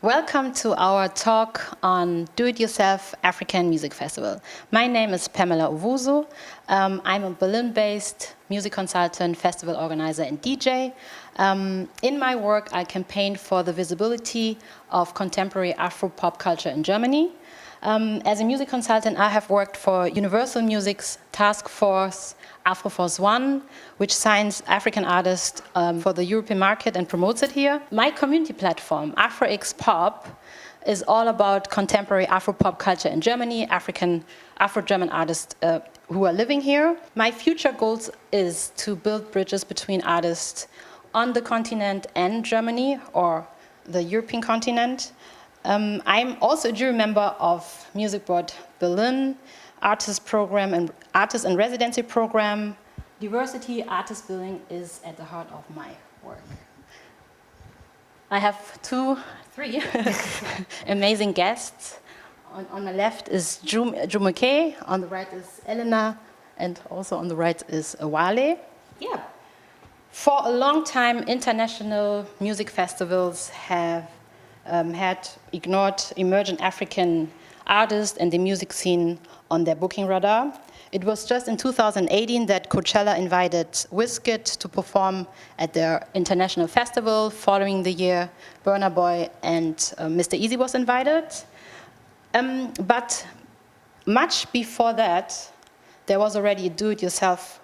Welcome to our talk on Do-It-Yourself African Music Festival. My name is Pamela Owusu. I'm a Berlin-based music consultant, festival organizer, and DJ. In my work, I campaign for the visibility of contemporary Afro-pop culture in Germany. As a music consultant, I have worked for Universal Music's task force, Afroforce One, which signs African artists for the European market and promotes it here. My community platform, AfroX Pop, is all about contemporary Afro-pop culture in Germany, Afro-German artists who are living here. My future goals is to build bridges between artists on the continent and Germany, or the European continent. I'm also a jury member of Music Board Berlin, Artist Program and Artist and Residency Program. Diversity, artist building is at the heart of my work. I have three amazing guests. On the left is Jumoke, on the right is Elena, and also on the right is Wale. Yeah. For a long time, international music festivals have had ignored emergent African artists and the music scene on their booking radar. It was just in 2018 that Coachella invited Wizkid to perform at their international festival. Following the year, Burna Boy and Mr. Easy was invited. But much before that, there was already a do-it-yourself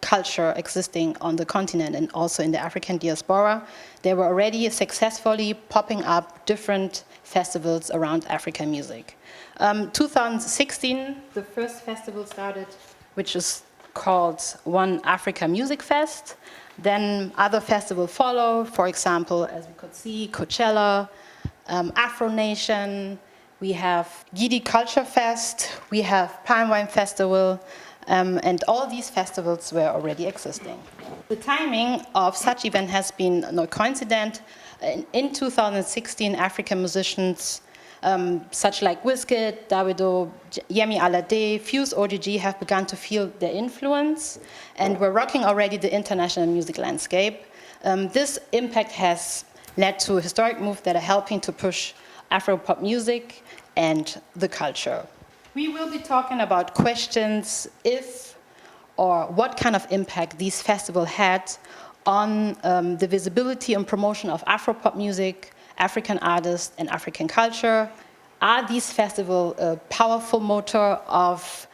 culture existing on the continent and also in the African diaspora. There were already successfully popping up different festivals around African music. 2016, the first festival started, which is called One Africa Music Fest. Then other festivals followed, for example, as we could see, Coachella, Afro Nation, we have Gidi Culture Fest, we have Palm Wine Festival, and all these festivals were already existing. The timing of such event has been no coincidence. In 2016, African musicians such like Wizkid, Davido, Yemi Alade, Fuse ODG have begun to feel their influence and were rocking already the international music landscape. This impact has led to historic moves that are helping to push Afro-pop music and the culture. We will be talking about questions if or what kind of impact these festivals had on the visibility and promotion of Afro-pop music, African artists, and African culture. Are these festivals a powerful motor of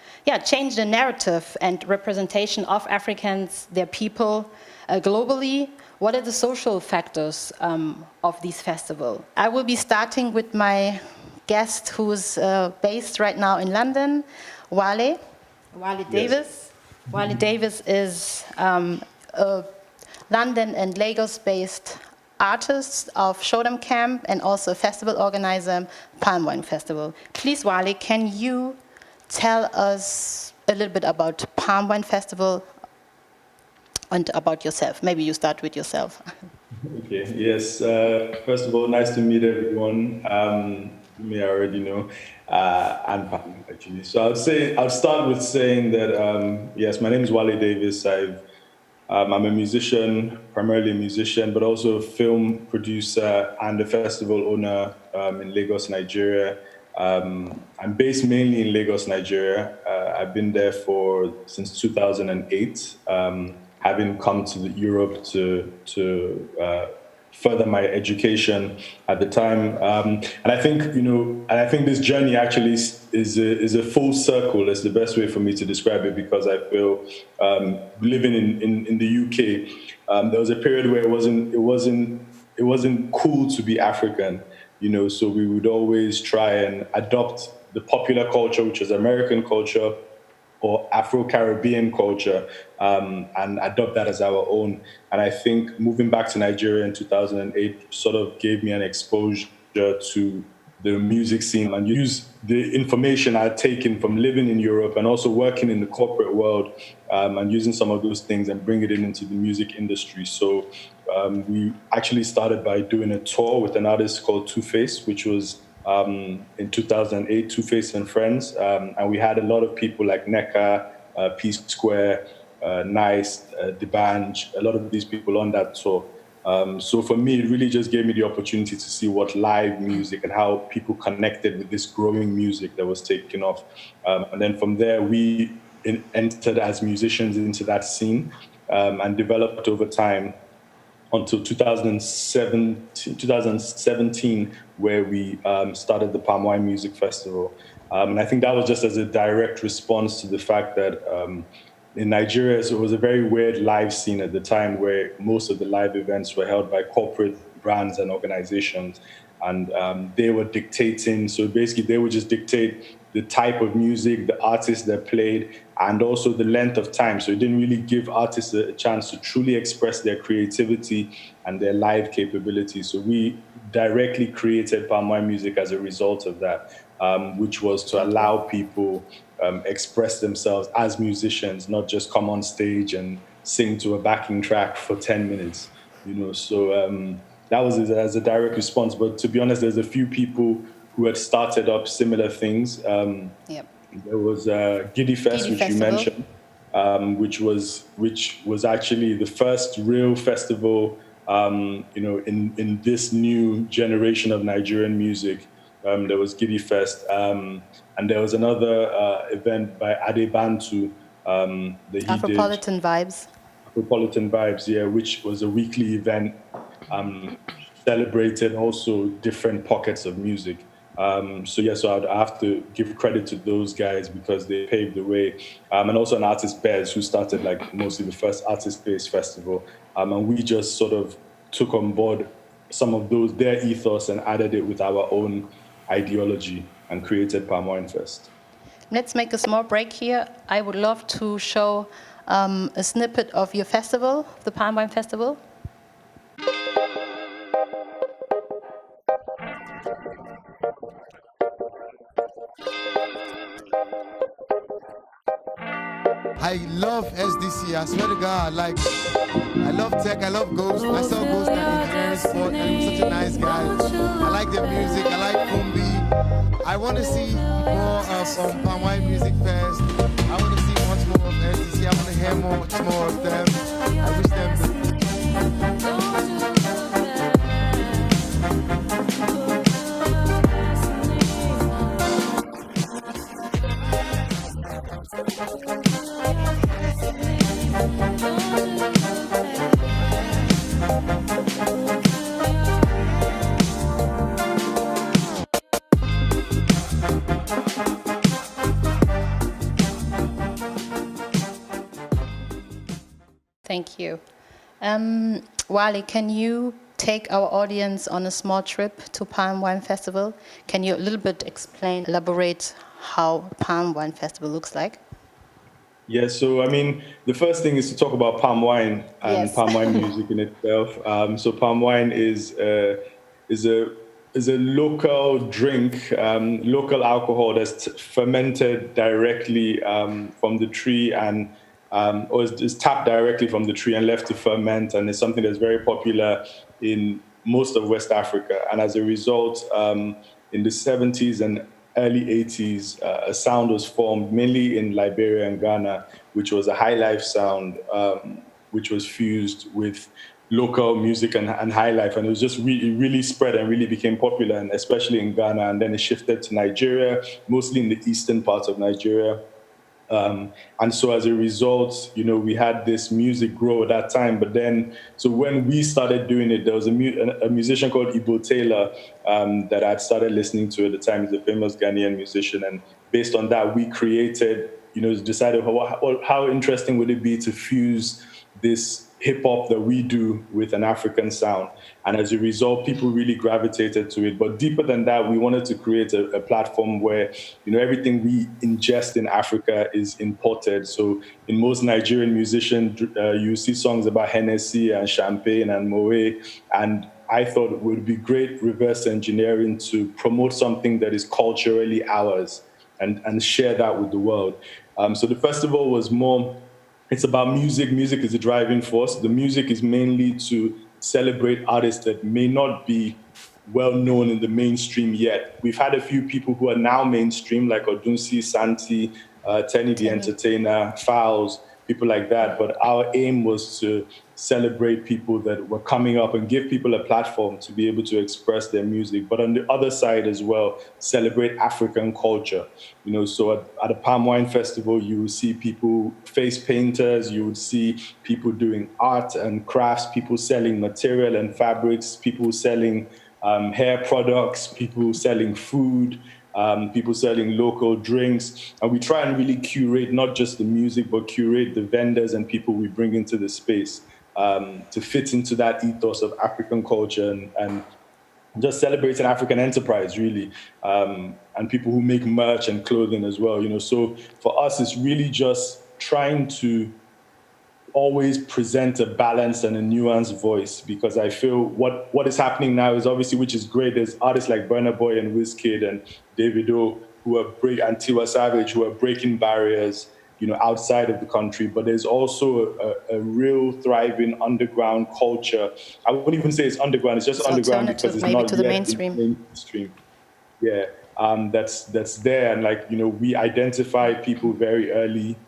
change the narrative and representation of Africans, their people, globally? What are the social factors of these festivals? I will be starting with my guest who's based right now in London, Wale Davies. Yes. Wale Davies is a London and Lagos-based artist of Show Dem Camp and also a festival organizer, Palm Wine Festival. Please, Wale, can you tell us a little bit about Palm Wine Festival and about yourself? Maybe you start with yourself. Okay, yes. First of all, nice to meet everyone. Me, I already know, and Pam, actually. So I'll start with saying that, yes, my name is Wale Davies. I'm a musician, primarily a musician, but also a film producer and a festival owner in Lagos, Nigeria. I'm based mainly in Lagos, Nigeria. I've been there since 2008, having come to Europe to further my education at the time. And I think, this journey actually is a full circle. It's the best way for me to describe it, because I feel living in the UK, there was a period where it wasn't cool to be African, so we would always try and adopt the popular culture, which is American culture, or Afro-Caribbean culture, and adopt that as our own. And I think moving back to Nigeria in 2008 sort of gave me an exposure to the music scene and use the information I had taken from living in Europe and also working in the corporate world, and using some of those things and bring it into the music industry. So we actually started by doing a tour with an artist called Two Face, which was in 2008, Two Face and Friends. And we had a lot of people like NECA, P Square, Nice, Debanj, a lot of these people on that tour. So for me, it really just gave me the opportunity to see what live music and how people connected with this growing music that was taking off. And then from there, we entered as musicians into that scene and developed over time until 2017, where we started the Palm Wine Music Festival. And I think that was just as a direct response to the fact that in Nigeria, so it was a very weird live scene at the time where most of the live events were held by corporate brands and organizations. And they were dictating, so basically they would just dictate the type of music, the artists that played, and also the length of time. So it didn't really give artists a chance to truly express their creativity and their live capabilities. So we directly created Palm Wine Music as a result of that, which was to allow people express themselves as musicians, not just come on stage and sing to a backing track for 10 minutes, So that was as a direct response. But to be honest, there's a few people who had started up similar things. There was Giddy Fest, which you mentioned, which was actually the first real festival, in this new generation of Nigerian music. There was Giddy Fest, and there was another event by Adeyanju that he Afropolitan Vibes. Afropolitan Vibes, yeah, which was a weekly event, celebrated also different pockets of music. So I have to give credit to those guys because they paved the way. And also an artist, Bez, who started like mostly the first artist-based festival. And we just sort of took on board some of their ethos and added it with our own ideology and created Palm Wine Fest. Let's make a small break here. I would love to show a snippet of your festival, the Palm Wine Festival. I love SDC, I swear to God, I love tech, I love Ghost. I saw Ghost at engineering sport and he was such a nice guy. I like their music, I like Fumbi. I want to see more of Palm Wine Music Fest. I want to see much more of SDC, I want to hear much more of them. I wish them the Thank you. Wale, can you take our audience on a small trip to Palm Wine Festival? Can you a little bit elaborate how Palm Wine Festival looks like? Yeah, so I mean, the first thing is to talk about palm wine and palm wine music in itself. So palm wine is a local drink, local alcohol that's fermented directly from the tree and or is tapped directly from the tree and left to ferment, and it's something that's very popular in most of West Africa. And as a result, in the 70s and early 80s, a sound was formed mainly in Liberia and Ghana, which was a high life sound, which was fused with local music and high life. And it was just really spread and really became popular, and especially in Ghana. And then it shifted to Nigeria, mostly in the eastern parts of Nigeria. And so as a result, we had this music grow at that time. But then, so when we started doing it, there was a musician called Ibo Taylor that I'd started listening to at the time. He's a famous Ghanaian musician. And based on that, we created, decided how interesting would it be to fuse this hip hop that we do with an African sound. And as a result, people really gravitated to it. But deeper than that, we wanted to create a platform where, everything we ingest in Africa is imported. So in most Nigerian musicians, you see songs about Hennessy and champagne and Moe. And I thought it would be great reverse engineering to promote something that is culturally ours and share that with the world. So the festival was more, it's about music. Music is the driving force. The music is mainly to celebrate artists that may not be well known in the mainstream yet. We've had a few people who are now mainstream, like Odunsi, Santi, Tenny the Entertainer, Fowls, people like that. But our aim was to celebrate people that were coming up and give people a platform to be able to express their music. But on the other side as well, celebrate African culture. So at a palm wine festival, you would see people, face painters, you would see people doing art and crafts, people selling material and fabrics, people selling hair products, people selling food, people selling local drinks. And we try and really curate not just the music, but curate the vendors and people we bring into the space to fit into that ethos of African culture and just celebrating African enterprise, really, and people who make merch and clothing as well. So for us, it's really just trying to always present a balanced and a nuanced voice, because I feel what is happening now is obviously, which is great. There's artists like Burna Boy and Wizkid and Davido and Tiwa Savage who are breaking barriers, outside of the country. But there's also a real thriving underground culture. I wouldn't even say it's underground. It's just underground because it's not to the yet mainstream. Yeah, that's there, and we identified people very early.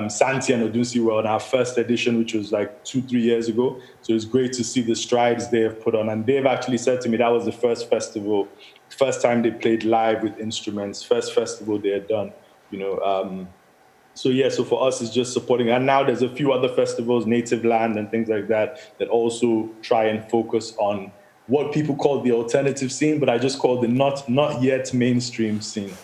Santi and Odunsi were on our first edition, which was like 2-3 years ago. So it's great to see the strides they have put on. And they've actually said to me that was the first time they played live with instruments, first festival they had done, So for us, it's just supporting. And now there's a few other festivals, Native Land and things like that also try and focus on what people call the alternative scene, but I just call the not yet mainstream scene.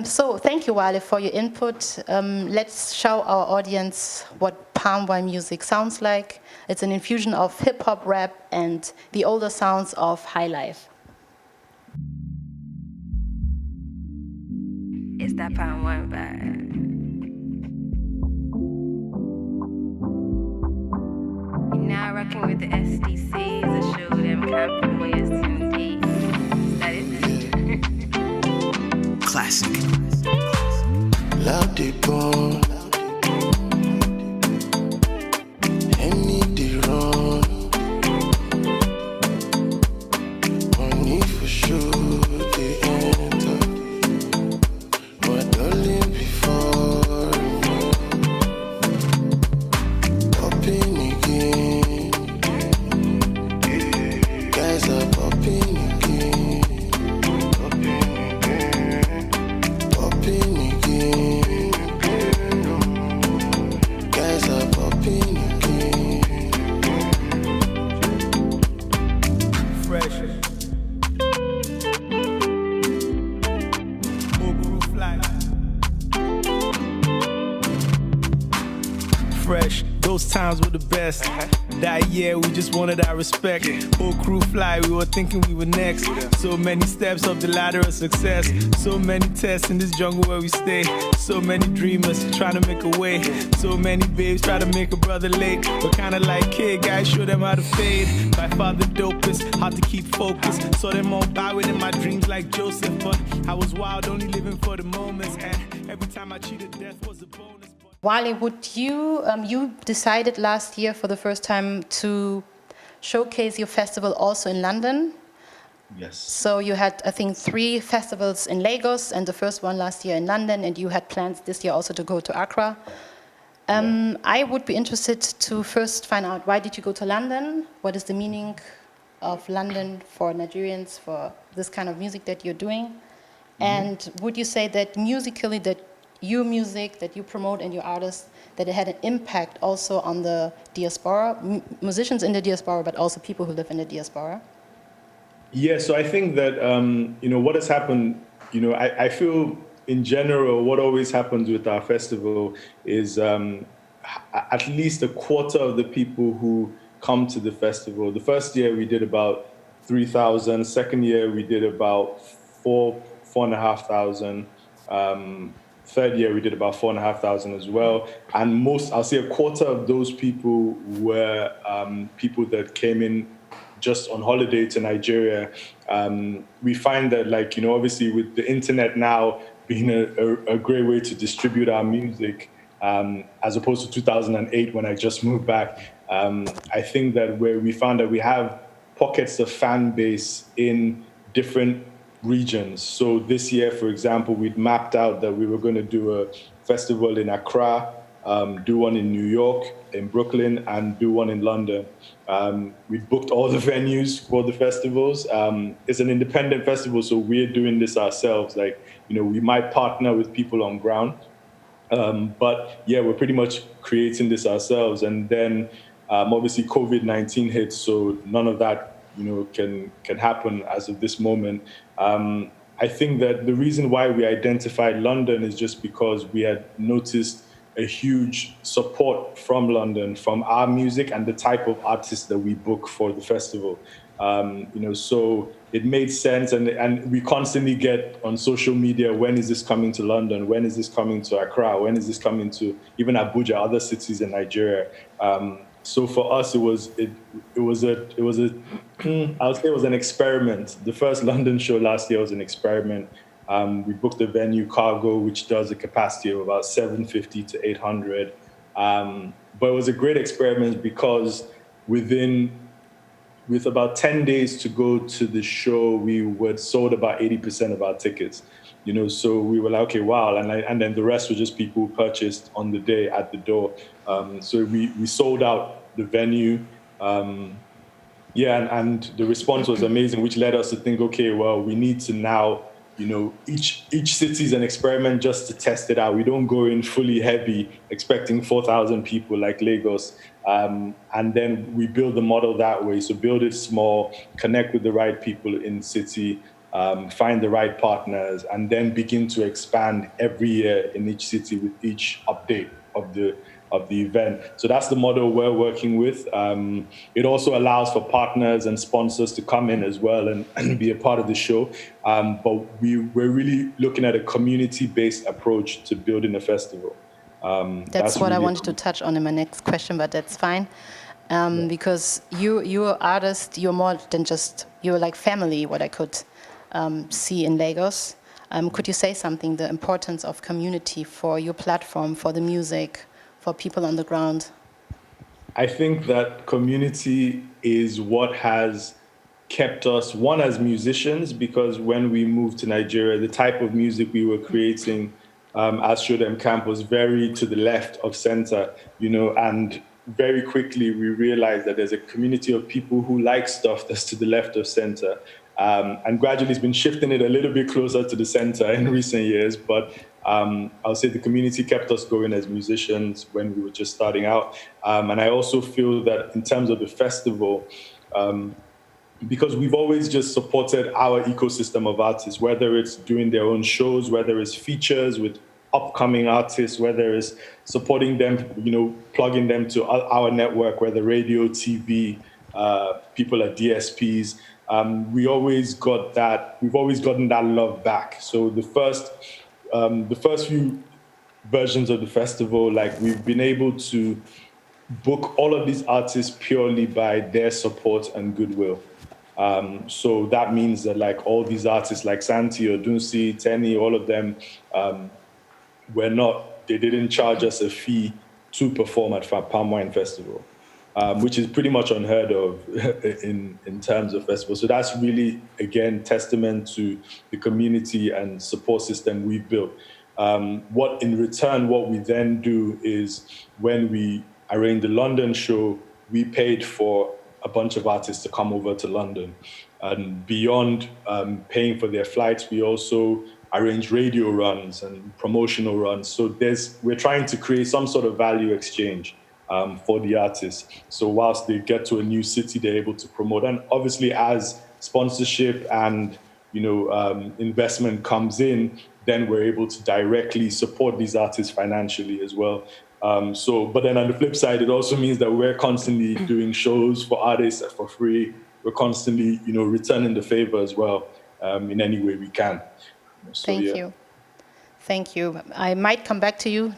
So thank you, Wale, for your input. Let's show our audience what palm wine music sounds like. It's an infusion of hip-hop, rap, and the older sounds of high life. It's that palm wine vibe. You're now rocking with the SDC, the Show Dem Camp from West Indies. That is Classic. Loud the bone, any the run, money for sure they enter, but only before popping again, guys are popping again. Fresh, those times were the best. That year we just wanted our respect. Whole crew fly, we were thinking we were next. So many steps up the ladder of success. So many tests in this jungle where we stay. So many dreamers trying to make a way. So many babes try to make a brother late. But kinda like kid guys, show them how to fade. By far the dopest, hard to keep focused. Saw them all bowing in my dreams like Joseph. But I was wild, only living for the moments. And every time I cheated, death was a bonus. Wale, would you decided last year for the first time to showcase your festival also in London? Yes. So you had, I think, 3 festivals in Lagos and the first one last year in London, and you had plans this year also to go to Accra. I would be interested to first find out, why did you go to London? What is the meaning of London for Nigerians, for this kind of music that you're doing? And would you say that musically, that your music that you promote and your artists, that it had an impact also on the diaspora, musicians in the diaspora, but also people who live in the diaspora? Yeah, so I think that, what has happened, I feel in general, what always happens with our festival is at least a quarter of the people who come to the festival. The first year we did about 3,000. Second year we did about 4,500. Third year we did about 4,500 as well. And I'll say a quarter of those people were people that came in just on holiday to Nigeria. We find that, obviously with the internet now being a great way to distribute our music, as opposed to 2008 when I just moved back, I think that where we found that we have pockets of fan base in different regions. So this year, for example, we'd mapped out that we were going to do a festival in Accra, do one in New York, in Brooklyn, and do one in London. We booked all the venues for the festivals. It's an independent festival, so we're doing this ourselves. Like, we might partner with people on ground, but yeah, we're pretty much creating this ourselves. And then obviously COVID-19 hits, so none of that can happen as of this moment. I think that the reason why we identified London is just because we had noticed a huge support from London, from our music and the type of artists that we book for the festival. So it made sense, and we constantly get on social media, when is this coming to London? When is this coming to Accra? When is this coming to even Abuja, other cities in Nigeria? So for us, it was I would say it was an experiment. The first London show last year was an experiment. We booked a venue, Cargo, which does a capacity of about 750 to 800. But it was a great experiment because with about 10 days to go to the show, we had sold about 80% of our tickets. So we were like, okay, wow. And then the rest were just people who purchased on the day at the door. So we sold out the venue. And the response was amazing, which led us to think, okay, well, we need to now, each city is an experiment just to test it out. We don't go in fully heavy, expecting 4,000 people like Lagos. And then we build the model that way. So build it small, connect with the right people in city, find the right partners, and then begin to expand every year in each city with each update of the event. So that's the model we're working with. It also allows for partners and sponsors to come in as well and be a part of the show. But we're really looking at a community-based approach to building a festival. That's what really I wanted to touch on in my next question, but that's fine. Because you're artist, you're more than just, you're like family, what I could see in Lagos. Could you say something, the importance of community for your platform, for the music, for people on the ground? I think that community is what has kept us, one, as musicians, because when we moved to Nigeria, the type of music we were creating as Show Dem Camp was very to the left of center, and very quickly we realized that there's a community of people who like stuff that's to the left of center. And gradually it's been shifting it a little bit closer to the center in recent years, but I'll say the community kept us going as musicians when we were just starting out. And I also feel that in terms of the festival, because we've always just supported our ecosystem of artists, whether it's doing their own shows, whether it's features with upcoming artists, whether it's supporting them, plugging them to our network, whether radio, TV, people at DSPs. We've always gotten that love back. So the first few versions of the festival, we've been able to book all of these artists purely by their support and goodwill. So that means that all these artists like Santi, Odunsi, Tenny, all of them, they didn't charge us a fee to perform at Palm Wine Festival, which is pretty much unheard of in terms of festivals. So that's really, again, testament to the community and support system we've built. What we then do is, when we arranged the London show, we paid for a bunch of artists to come over to London. And beyond paying for their flights, we also arrange radio runs and promotional runs. So we're trying to create some sort of value exchange for the artists. So whilst they get to a new city, they're able to promote. And obviously, as sponsorship and investment comes in, then we're able to directly support these artists financially as well. But then on the flip side, it also means that we're constantly doing shows for artists for free. We're constantly, returning the favor as well in any way we can. Thank you. I might come back to you,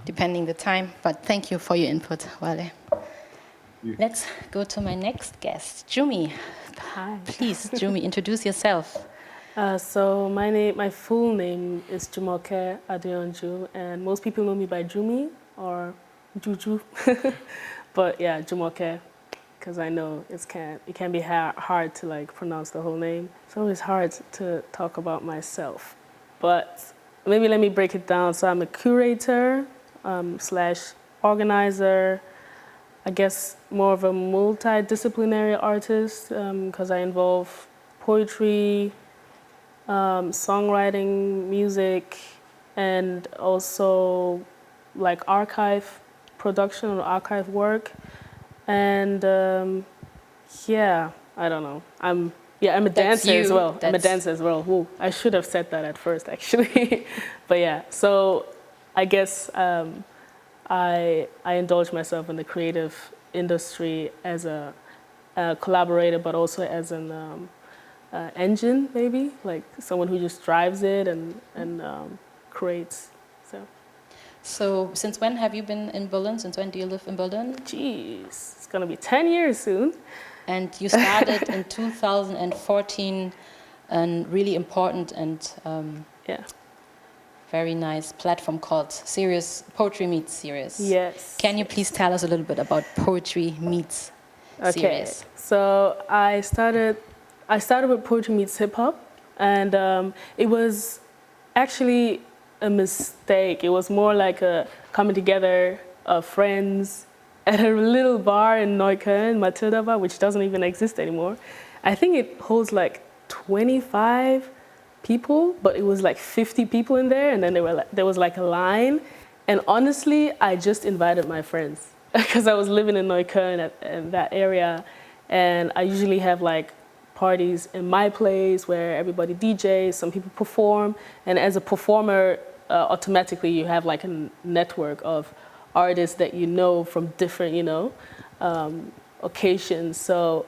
depending the time, but thank you for your input, Wale. Let's go to my next guest, Jumi. Hi. Please, Jumi, introduce yourself. So my full name is Jumoke Adeyanju, and most people know me by Jumi or Juju. But yeah, Jumoke. because I know it can be hard to like pronounce the whole name. It's always hard to talk about myself, but maybe let me break it down. So I'm a curator slash organizer, I guess more of a multidisciplinary artist because I involve poetry, songwriting, music, and also like archive production or archive work. And yeah, I don't know. I'm a dancer as well. I'm a dancer as well. Whoa, I should have said that at first, actually. But yeah, so I guess I indulge myself in the creative industry as a collaborator, but also as an engine, maybe, like someone who just drives it and creates. So since when have you been in Berlin? Since when do you live in Berlin? Jeez, it's gonna be 10 years soon. And you started in 2014 a really important and very nice platform called Poetry Meets Series. Yes. Can you please tell us a little bit about Poetry Meets Series? So I started with Poetry Meets Hip Hop, and it was actually a mistake. It was more like a coming together of friends at a little bar in Neukölln, Matilda Bar, which doesn't even exist anymore. I think it holds like 25 people, but it was like 50 people in there, and then there was like a line. And honestly, I just invited my friends because I was living in Neukölln in that area, and I usually have like parties in my place where everybody DJs, some people perform, and as a performer, automatically you have like a network of artists that you know from different, occasions. So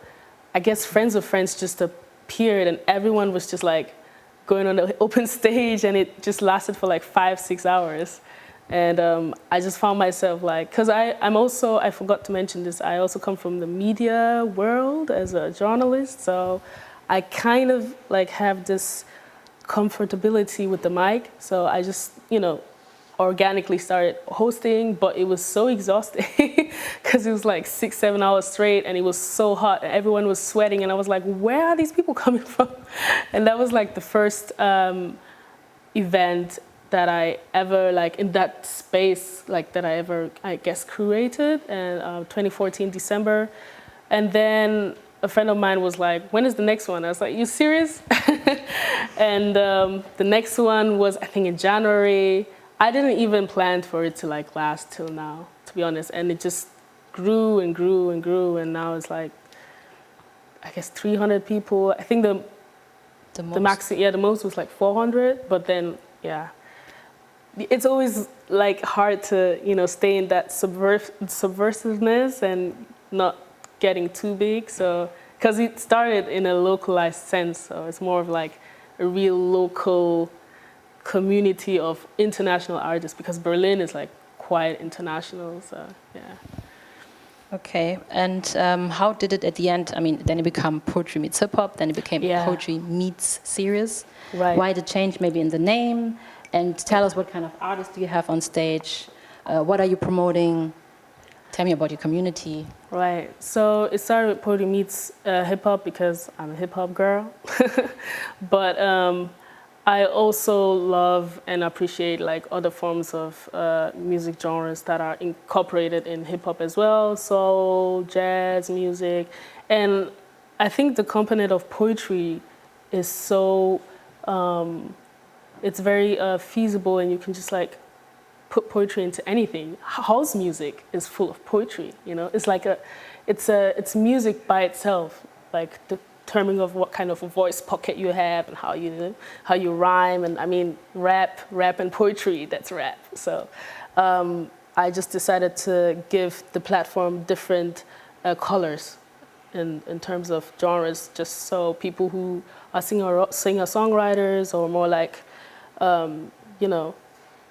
I guess friends of friends just appeared, and everyone was just like going on the open stage, and it just lasted for like 5-6 hours. And I just found myself like, because I forgot to mention this, I also come from the media world as a journalist, so I kind of like have this comfortability with the mic, so I just, organically started hosting, but it was so exhausting because it was like 6-7 hours straight, and it was so hot, and everyone was sweating, and I was like, where are these people coming from? And that was like the first event that I ever, like in that space, like that I ever, I guess, curated in 2014, December. And then a friend of mine was like, when is the next one? I was like, you serious? And the next one was, I think, in January. I didn't even plan for it to like last till now, to be honest. And it just grew and grew and grew. And now it's like, I guess 300 people. I think the most was like 400, but then, yeah. It's always like hard to, stay in that subversiveness and not getting too big. So, because it started in a localized sense, so it's more of like a real local community of international artists, because Berlin is like quite international. So, yeah. Okay, and how did it at the end? I mean, then it became Poetry Meets Hip Hop, then it became Poetry Meets Series. Right. Why the change, maybe in the name? And tell us what kind of artists do you have on stage? What are you promoting? Tell me about your community. Right. So it started with Poetry Meets Hip Hop because I'm a hip hop girl. But I also love and appreciate like other forms of music genres that are incorporated in hip hop as well. Soul, jazz, music. And I think the component of poetry is so it's very feasible, and you can just like put poetry into anything. House music is full of poetry, It's like it's music by itself, like determining of what kind of a voice pocket you have and how you rhyme, and I mean rap and poetry, that's rap. So I just decided to give the platform different colors in terms of genres, just so people who are singer-songwriters or more like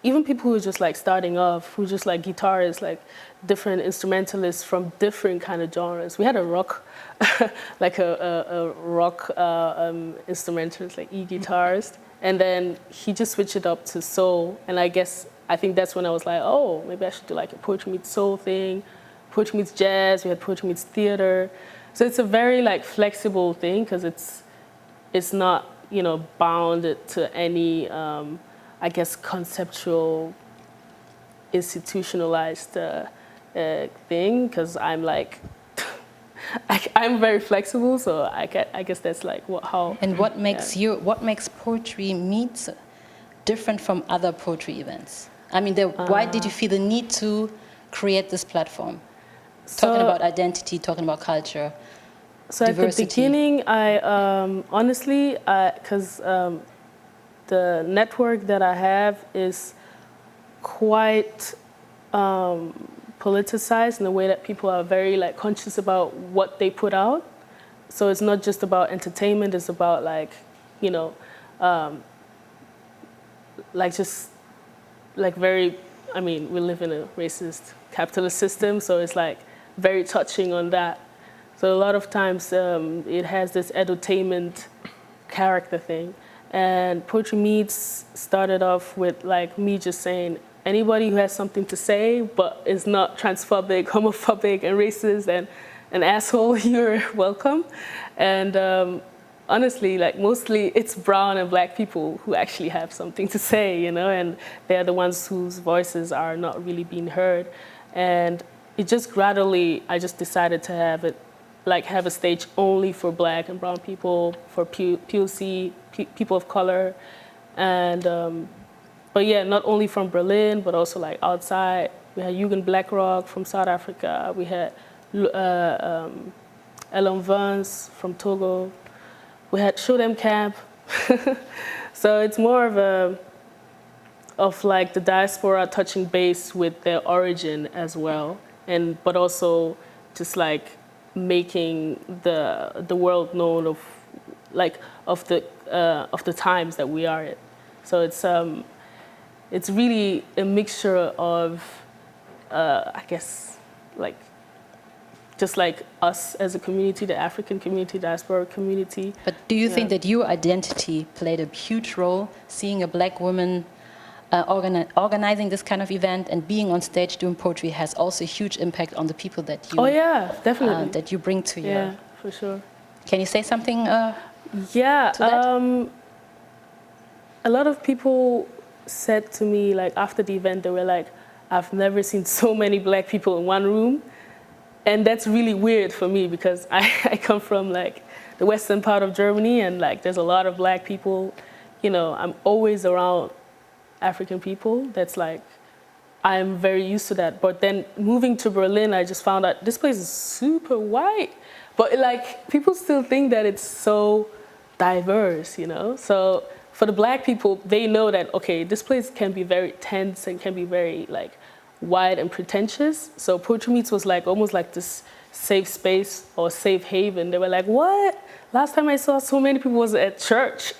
even people who are just like starting off, who just like guitarists, like different instrumentalists from different kind of genres. We had a rock, like a rock instrumentalist, like e-guitarist, and then he just switched it up to soul. And I think that's when I was like, oh, maybe I should do like a Poetry Meets Soul thing, poetry meets jazz, we had poetry meets theater. So it's a very like flexible thing because it's not, you know, bound to any, I guess, conceptual, institutionalized thing. Because I'm like, I'm very flexible, so I guess that's like how. And what makes what makes poetry meets different from other poetry events? I mean, why did you feel the need to create this platform? Talking about identity, talking about culture, so diversity. At the beginning, I honestly, because the network that I have is quite politicized in the way that people are very like conscious about what they put out. So it's not just about entertainment; it's about like, you know, like just like very. I mean, we live in a racist capitalist system, so it's like very touching on that. So a lot of times it has this edutainment character thing. And Poetry Meets started off with like me just saying, anybody who has something to say but is not transphobic, homophobic, and racist and an asshole, you're welcome. And honestly, like mostly it's brown and black people who actually have something to say, you know, and they're the ones whose voices are not really being heard. And it just gradually, I just decided to have it, like have a stage only for black and brown people, for POC, people of color. And, but yeah, not only from Berlin, but also like outside. We had Jugend Black Rock from South Africa. We had Elon Vance from Togo. We had Show Dem Camp. So it's more of like the diaspora touching base with their origin as well. But also just like making the world known of the times that we are in. So it's really a mixture of I guess like just like us as a community, the African community, diaspora community. But do you think that your identity played a huge role, seeing a black woman organizing this kind of event and being on stage doing poetry has also a huge impact on the people that you definitely that you bring to your for sure. Can you say something to that? A lot of people said to me like after the event, they were like, I've never seen so many black people in one room. And that's really weird for me because I come from like the western part of Germany and like there's a lot of black people, you know, I'm always around African people. That's like, I'm very used to that. But then moving to Berlin, I just found out this place is super white. But like, people still think that it's so diverse, you know? So for the black people, they know that, okay, this place can be very tense and can be very like wide and pretentious. So Poetry Meets was like almost like this safe space or safe haven. They were like, what? Last time I saw so many people was at church.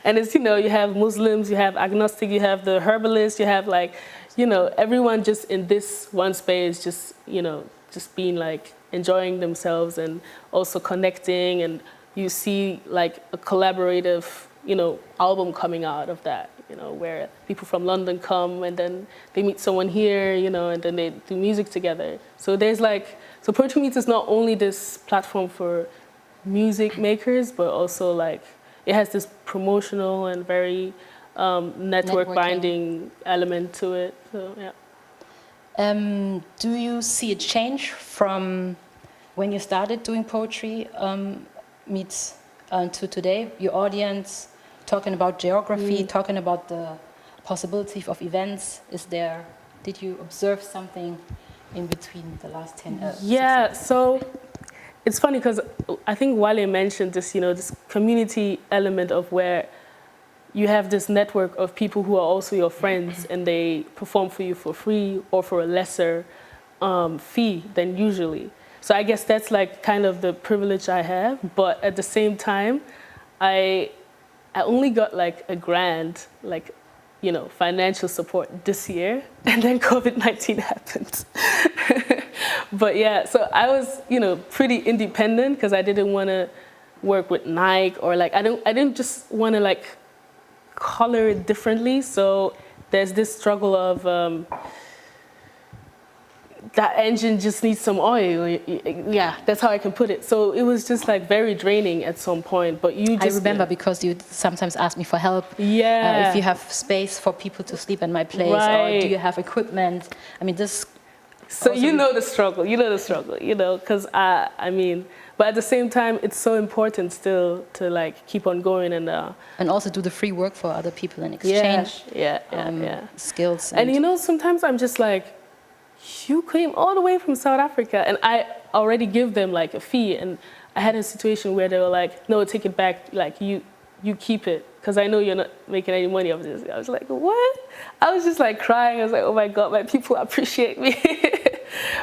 And it's, you know, you have Muslims, you have agnostic, you have the herbalist, you have like, you know, everyone just in this one space, just, you know, just being like enjoying themselves and also connecting. And you see like a collaborative, you know, album coming out of that, you know, where people from London come and then they meet someone here, you know, and then they do music together. So there's like, so Poetry Meets is not only this platform for music makers, but also like, it has this promotional and very network binding element to it, so yeah. Do you see a change from when you started doing Poetry Meets to today? Your audience, talking about geography, talking about the possibility of events, did you observe something in between the last 10 years? Yeah, so it's funny because I think Wale mentioned this, you know, this community element of where you have this network of people who are also your friends and they perform for you for free or for a lesser fee than usually. So I guess that's like kind of the privilege I have, but at the same time, I only got like a grant, like, you know, financial support this year, and then COVID-19 happened. But yeah, so I was, you know, pretty independent because I didn't want to work with Nike or like, I didn't just want to like color it differently. So there's this struggle of that engine just needs some oil. Yeah, that's how I can put it. So it was just like very draining at some point. But you just... I remember because you sometimes ask me for help. Yeah. If you have space for people to sleep in my place, Right. or do you have equipment? I mean, this... So you know the struggle, because I mean, but at the same time, it's so important still to like keep on going and also do the free work for other people and exchange skills. And sometimes I'm just like, you came all the way from South Africa, and I already give them like a fee, and I had a situation where they were like, no, take it back, like you keep it, because I know you're not making any money off this. I was like, what? I was just like crying. I was like, oh my God, my people appreciate me.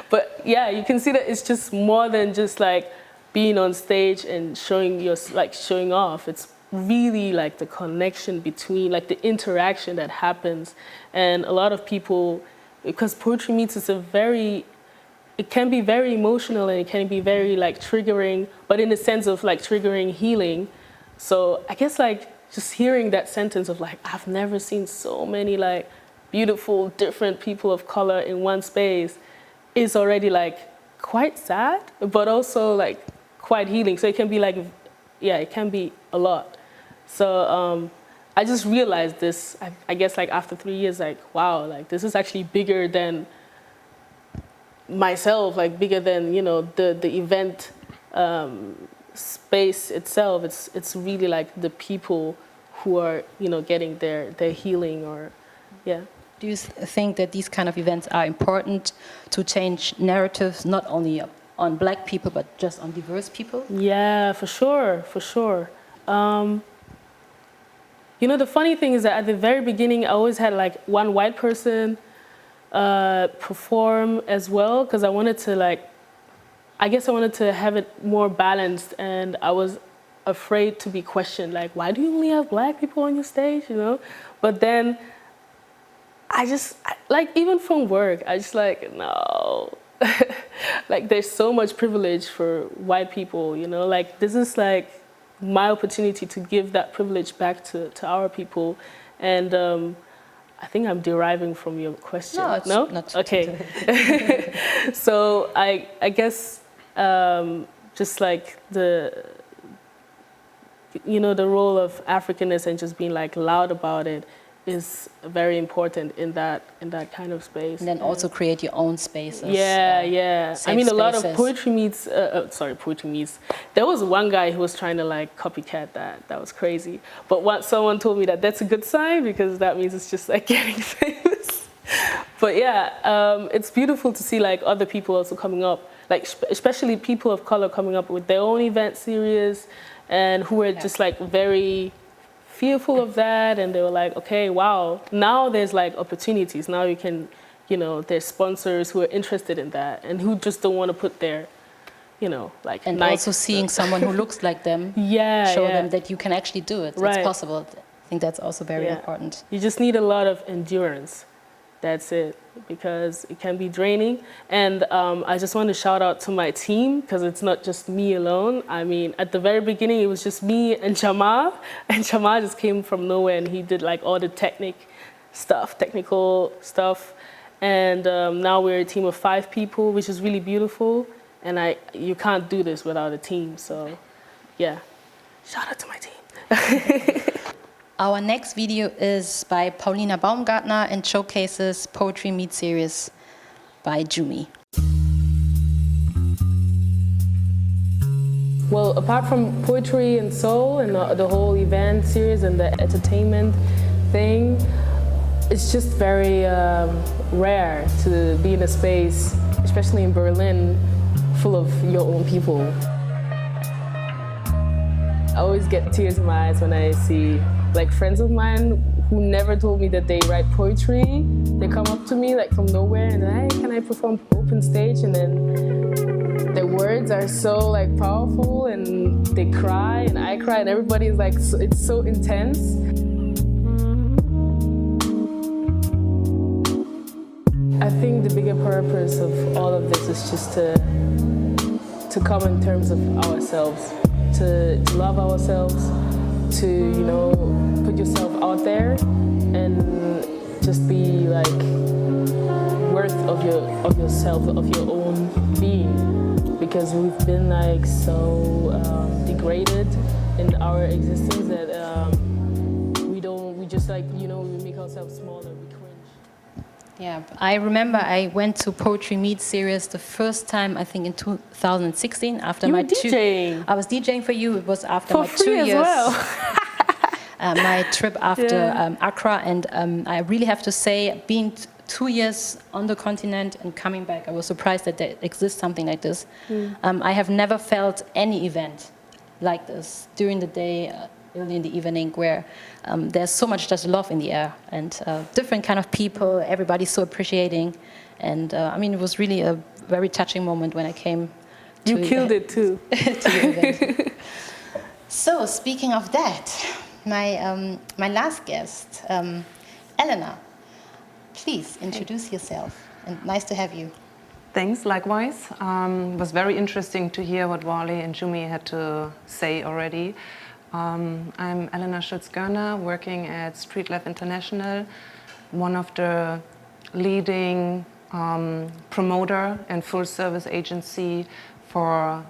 But yeah, you can see that it's just more than just like being on stage and showing off. It's really like the connection between, like the interaction that happens. And a lot of people, because poetry meets is it can be very emotional, and it can be very like triggering, but in the sense of like triggering healing. So I guess like just hearing that sentence of like, I've never seen so many like beautiful, different people of color in one space is already like quite sad, but also like quite healing. So it can be like, it can be a lot. So I just realized this, I guess like after 3 years, like, wow, like this is actually bigger than myself, like bigger than, the event space itself. It's really like the people who are, getting their healing or, yeah. Do you think that these kind of events are important to change narratives, not only on Black people, but just on diverse people? Yeah, for sure. The funny thing is that at the very beginning, I always had like one white person perform as well, because I wanted to have it more balanced, and I was afraid to be questioned, like, why do you only have Black people on your stage, But then even from work, I just like, no. Like, there's so much privilege for white people, Like, this is like my opportunity to give that privilege back to our people. And I think I'm deriving from your question. No, it's not. Okay. So I guess just like the role of Africanness and just being like loud about it is very important in that kind of space. And then also create your own spaces. Yeah. I mean, a lot of poetry meets. There was one guy who was trying to like copycat that. That was crazy. But someone told me that's a good sign, because that means it's just like getting famous. But yeah, it's beautiful to see like other people also coming up, like especially people of color coming up with their own event series, and who were just like very fearful of that, and they were like, okay, wow, now there's like opportunities. Now you can, there's sponsors who are interested in that and who just don't want to put their, like. And Nike also seeing someone who looks like them, show them that you can actually do it. Right. It's possible. I think that's also very important. You just need a lot of endurance. That's it, because it can be draining. And I just want to shout out to my team, because it's not just me alone. I mean, at the very beginning, it was just me and Jamal. And Jamal just came from nowhere, and he did like all the technical stuff. And now we're a team of 5 people, which is really beautiful. And you can't do this without a team. So yeah, shout out to my team. Our next video is by Baumgarten and showcases Poetry Meet series by Jumoke. Well, apart from poetry and soul and the whole event series and the entertainment thing, it's just very rare to be in a space, especially in Berlin, full of your own people. I always get tears in my eyes when I see like friends of mine who never told me that they write poetry. They come up to me like from nowhere and hey, can I perform open stage? And then their words are so like powerful, and they cry and I cry, and everybody is like, it's so intense. I think the bigger purpose of all of this is just to come in terms of ourselves, to love ourselves, to put yourself out there and just be like worth of of yourself, of your own being, because we've been like so degraded in our existence that we just like, you know, we make ourselves smaller, we cringe. Yeah, I remember I went to Poetry Meet series the first time, I think in 2016, after You my were DJing. I was DJing for you. It was after For my free 2 as years. well. My trip after Yeah. Accra, and I really have to say, being 2 years on the continent and coming back, I was surprised that there exists something like this. I have never felt any event like this during the day, early in the evening, where there's so much just love in the air and different kind of people, everybody's so appreciating. And I mean, it was really a very touching moment when I came to You killed it too. to the event. So, speaking of that, my last guest, Elena, please introduce yourself, and nice to have you. Thanks, likewise. It was very interesting to hear what Wale and Jumoke had to say already. I'm Elena Schulz-Görner, working at Street Life International, one of the leading promoter and full-service agency for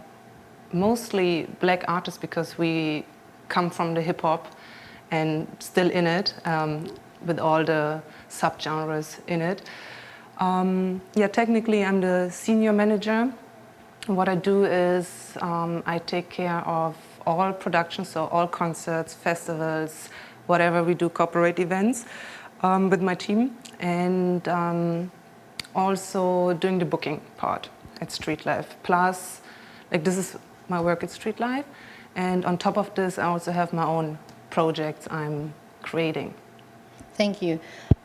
mostly black artists, because we come from the hip-hop and still in it, with all the subgenres in it. Yeah, technically I'm the senior manager. What I do is I take care of all productions, so all concerts, festivals, whatever we do, corporate events, with my team, and also doing the booking part at Street Life. Plus, like, this is my work at Street Life, and on top of this I also have my own projects I'm creating. Thank you.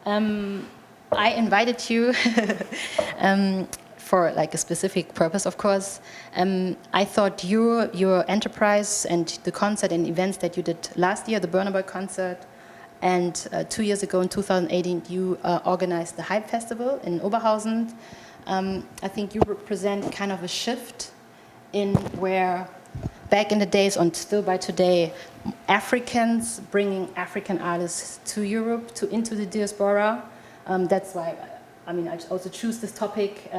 I invited you for like a specific purpose, of course. I thought your enterprise and the concert and events that you did last year, the Burna concert, and 2 years ago in 2018, you organized the Hype Festival in Oberhausen. I think you represent kind of a shift in where back in the days and still by today, Africans bringing African artists to Europe, into the diaspora. That's why, I mean, I also choose this topic.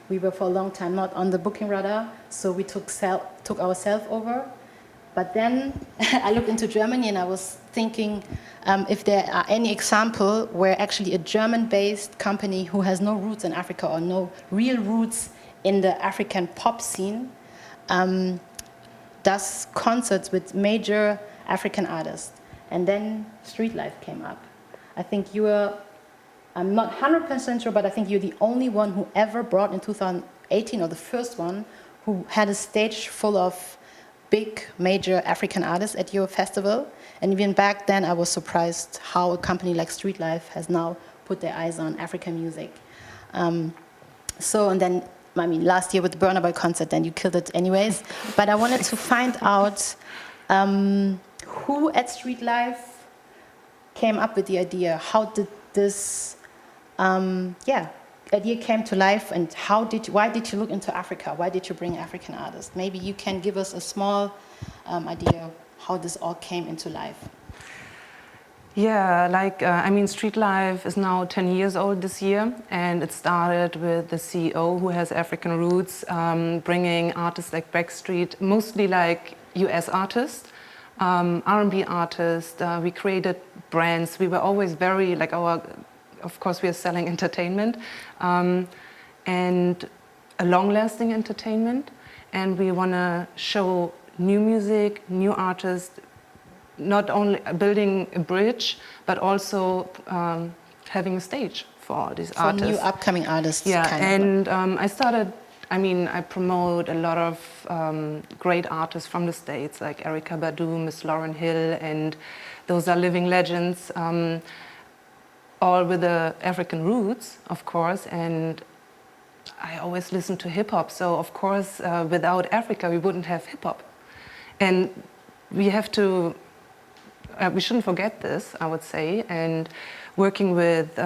We were for a long time not on the booking radar, so we took ourselves over. But then I looked into Germany and I was thinking if there are any example where actually a German-based company who has no roots in Africa or no real roots in the African pop scene does concerts with major African artists. And then Street Life came up. I think you were, I'm not 100% sure, but I think you're the only one who ever brought in 2018, or the first one, who had a stage full of big, major African artists at your festival. And even back then, I was surprised how a company like Street Life has now put their eyes on African music. And then, I mean, last year with the Burna concert, then you killed it anyways. But I wanted to find out who at Street Life came up with the idea. How did this idea came to life, and why did you look into Africa? Why did you bring African artists? Maybe you can give us a small idea of how this all came into life. Yeah, like, I mean, Street Life is now 10 years old this year, and it started with the CEO who has African roots, bringing artists like Backstreet, mostly like US artists, R&B artists. We created brands. We were always very, like, of course we are selling entertainment, and a long-lasting entertainment, and we want to show new music, new artists, not only building a bridge, but also having a stage for all these artists. For new upcoming artists. Yeah, kind of. I promote a lot of great artists from the States, like Erykah Badu, Miss Lauryn Hill, and those are living legends, all with the African roots, of course, and I always listen to hip-hop, so of course, without Africa, we wouldn't have hip-hop. And we have to we shouldn't forget this, I would say, and working with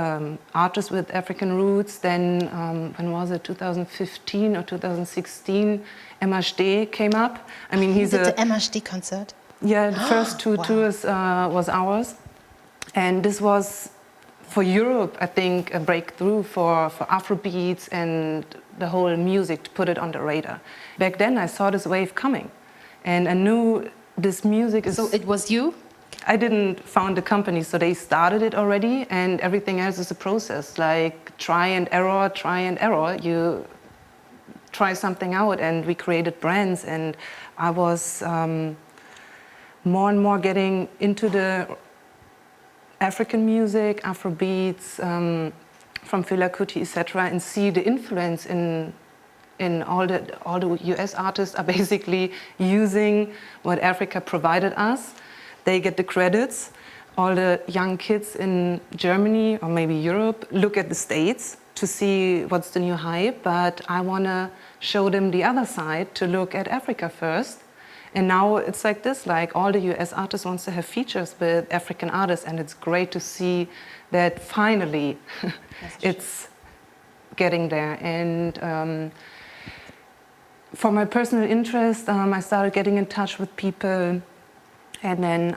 artists with African roots, then when was it, 2015 or 2016, MHD came up. I mean, he's the MHD concert? Yeah, the first two tours was ours, and this was for Europe, I think, a breakthrough for Afrobeats and the whole music to put it on the radar. Back then, I saw this wave coming, and I knew this music is... So it was you? I didn't found the company, so they started it already, and everything else is a process, like try and error. You try something out, and we created brands, and I was more and more getting into the African music, Afrobeats, from Fela Kuti, etc., and see the influence in all the US artists are basically using what Africa provided us. They get the credits. All the young kids in Germany or maybe Europe look at the States to see what's the new hype, but I want to show them the other side, to look at Africa first. And now it's like this, like all the US artists want to have features with African artists, and it's great to see that finally it's getting there. And for my personal interest, I started getting in touch with people, and then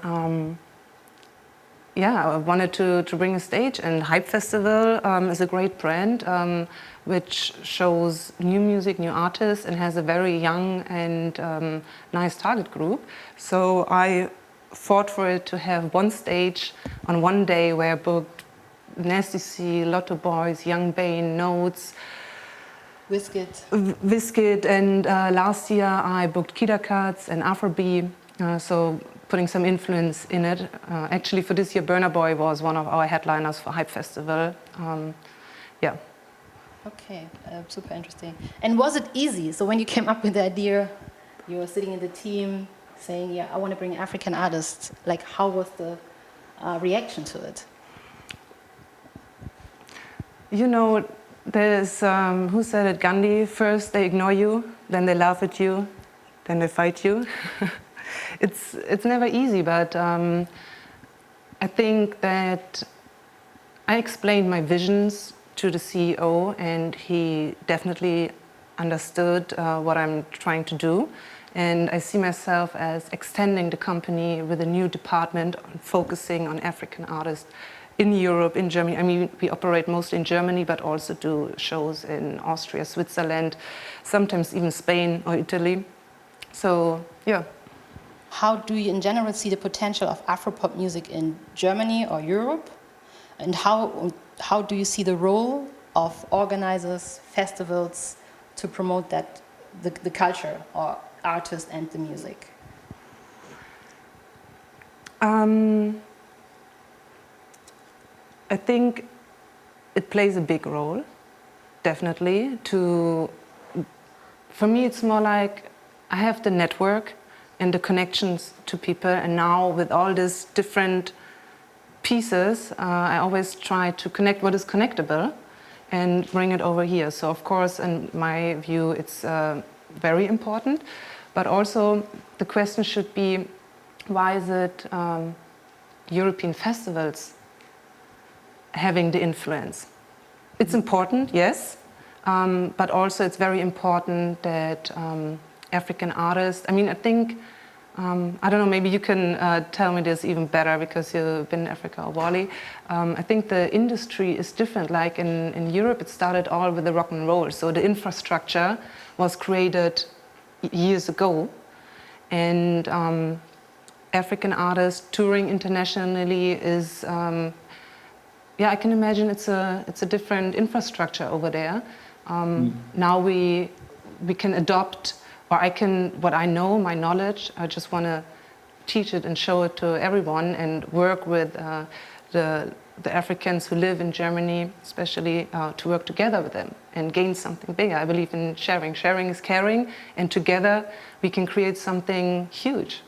I wanted to bring a stage, and Hype Festival is a great brand which shows new music, new artists, and has a very young and nice target group. So I fought for it to have one stage on one day where I booked Nasty C, Lotto Boys, Young Bane, Notes, Wizkid, and last year I booked Kida Cuts and Afrobeat, so putting some influence in it. Actually, for this year, Burna Boy was one of our headliners for Hype Festival. Okay, super interesting. And was it easy? So when you came up with the idea, you were sitting in the team saying, yeah, I want to bring African artists. Like, how was the reaction to it? You know, there's, who said it, Gandhi? First they ignore you, then they laugh at you, then they fight you. It's never easy, but I think that I explained my visions to the CEO, and he definitely understood what I'm trying to do. And I see myself as extending the company with a new department, focusing on African artists in Europe, in Germany. I mean, we operate mostly in Germany, but also do shows in Austria, Switzerland, sometimes even Spain or Italy. So, yeah. How do you in general see the potential of Afropop music in Germany or Europe? And how do you see the role of organizers, festivals, to promote that, the culture or artists and the music? I think it plays a big role, definitely. For me, it's more like I have the network and the connections to people, and now with all these different pieces, I always try to connect what is connectable and bring it over here. So of course, in my view, it's very important, but also the question should be, why is it European festivals having the influence? It's important, yes, but also it's very important that African artists, I mean, I think, I don't know, maybe you can tell me this even better because you've been in Africa or Wale. I think the industry is different. Like in Europe, it started all with the rock and roll. So the infrastructure was created years ago. And African artists touring internationally is, I can imagine it's a different infrastructure over there. Now we can adopt, or what I know, my knowledge, I just want to teach it and show it to everyone and work with the Africans who live in Germany, especially to work together with them and gain something bigger. I believe in sharing. Sharing is caring, and together we can create something huge.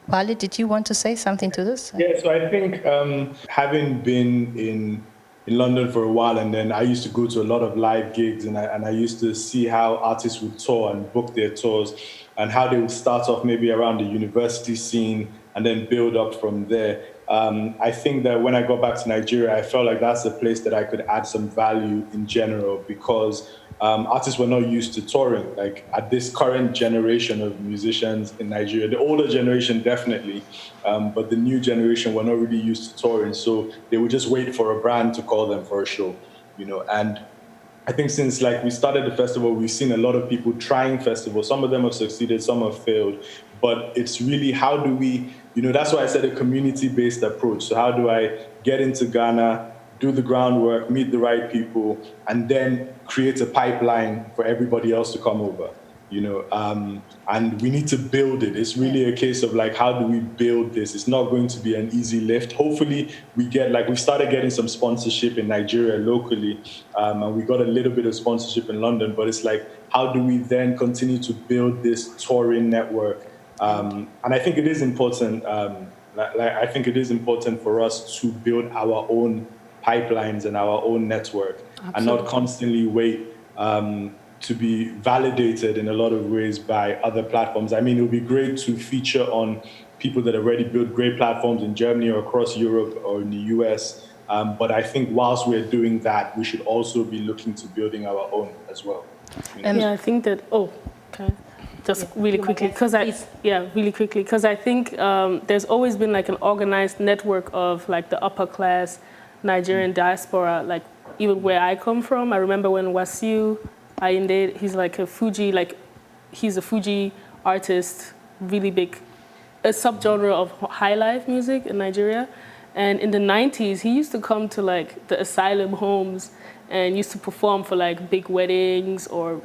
Wale, did you want to say something to this? Yeah, so I think having been in London for a while, and then I used to go to a lot of live gigs, and I used to see how artists would tour and book their tours, and how they would start off maybe around the university scene and then build up from there. I think that when I got back to Nigeria, I felt like that's a place that I could add some value in general, because artists were not used to touring. Like at this current generation of musicians in Nigeria, the older generation definitely, but the new generation were not really used to touring. So they would just wait for a brand to call them for a show, and I think since like we started the festival, we've seen a lot of people trying festivals. Some of them have succeeded, some have failed. But it's really how do we, that's why I said a community-based approach. So how do I get into Ghana, do the groundwork, meet the right people, and then create a pipeline for everybody else to come over, and we need to build it. It's really a case of like, how do we build this? It's not going to be an easy lift. Hopefully we started getting some sponsorship in Nigeria locally, and we got a little bit of sponsorship in London, but it's like, how do we then continue to build this touring network? And I think it is important, I think it is important for us to build our own pipelines and our own network. Absolutely. And not constantly wait to be validated in a lot of ways by other platforms. I mean, it would be great to feature on people that already built great platforms in Germany or across Europe or in the US. But I think whilst we're doing that, we should also be looking to building our own as well. Yeah, I think that, just really quickly, because I think there's always been like an organized network of like the upper class Nigerian diaspora, like even where I come from. I remember when Wasiu Ayinde, he's a Fuji artist, really big, a subgenre of high life music in Nigeria. And in the 90s, he used to come to like the asylum homes and used to perform for like big weddings or,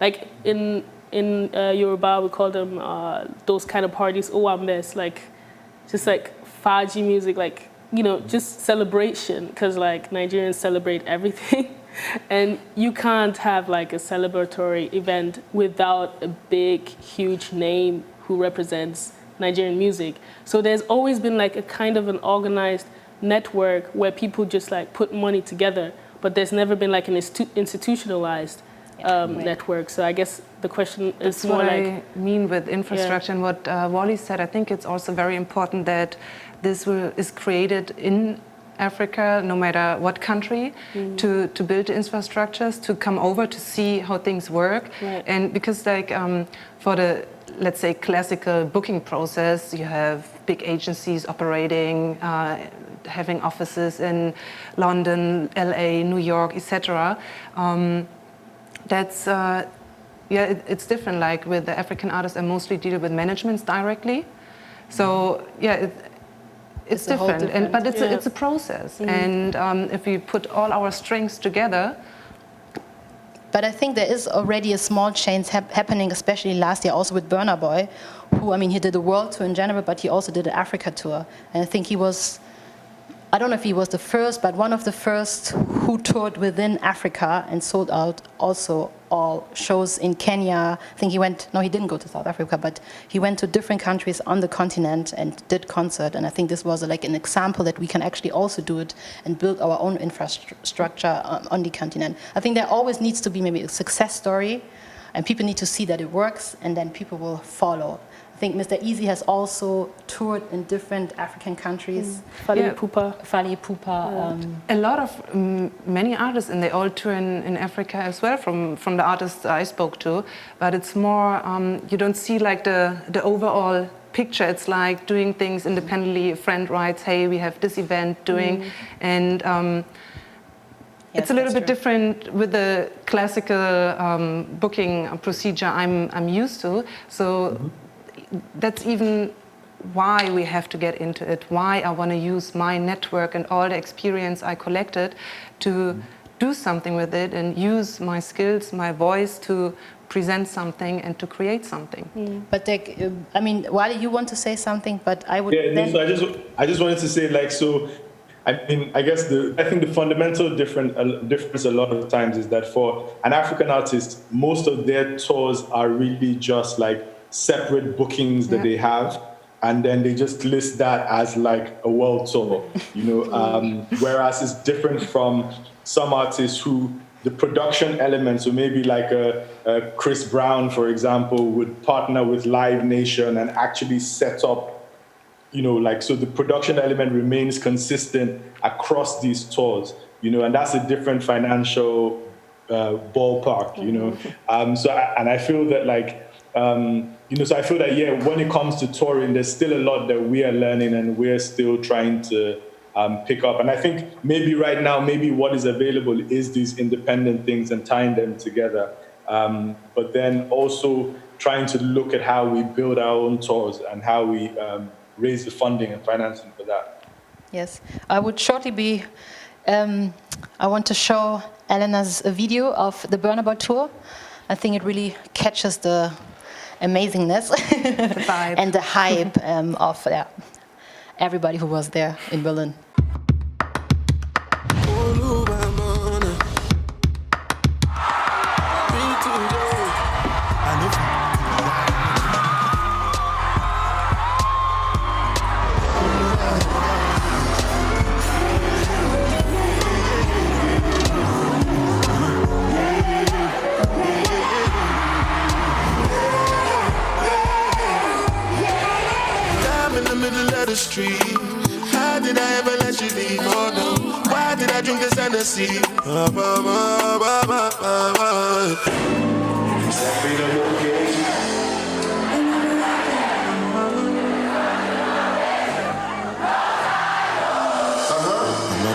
like in Yoruba, we call them those kind of parties, owambes, like just like Faji music, like, just celebration, because like Nigerians celebrate everything. And you can't have like a celebratory event without a big, huge name who represents Nigerian music. So there's always been like a kind of an organized network where people just like put money together, but there's never been like an institutionalized network. So I guess the question is more like... That's what I mean with infrastructure. And what Wale said, I think it's also very important that this is created in Africa, no matter what country, to build the infrastructures, to come over to see how things work. Right. And because like for the, let's say, classical booking process, you have big agencies operating, having offices in London, LA, New York, etc. That's, it's different. Like with the African artists, I mostly deal with managements directly. So it's different, but it's a process. And if we put all our strengths together. But I think there is already a small change happening, especially last year, also with Burna Boy, who, he did a world tour in general, but he also did an Africa tour. And I think he was, I don't know if he was the first, but one of the first who toured within Africa and sold out also all shows in Kenya. I think he didn't go to South Africa, but he went to different countries on the continent and did concert. And I think this was like an example that we can actually also do it and build our own infrastructure on the continent. I think there always needs to be maybe a success story, and people need to see that it works, and then people will follow. I think Mr. Easy has also toured in different African countries. Fali Ipupa. A lot of many artists, and they all tour in Africa as well, from the artists I spoke to. But it's more, you don't see like the overall picture. It's like doing things independently. A friend writes, hey, we have this event doing, and it's a little bit different with the classical booking procedure I'm used to. So that's even why we have to get into it, why I want to use my network and all the experience I collected to do something with it and use my skills, my voice to present something and to create something. But Wale, you want to say something, but I would so I just wanted to say, like, so I think the fundamental difference a lot of times is that for an African artist, most of their tours are really just like separate bookings that they have, and then they just list that as like a world tour, whereas it's different from some artists who the production elements, so maybe like a Chris Brown, for example, would partner with Live Nation and actually set up, so the production element remains consistent across these tours, and that's a different financial ballpark, you know. I feel that so I feel that when it comes to touring, there's still a lot that we are learning and we're still trying to pick up. And I think maybe right now, maybe what is available is these independent things and tying them together. But then also trying to look at how we build our own tours and how we raise the funding and financing for that. Yes, I would shortly be. I want to show Elena's video of the Burna Boy tour. I think it really catches the amazingness and the hype of everybody who was there in Berlin. Street. How did I ever let you leave? Oh no, why did I drink this Hennessy? My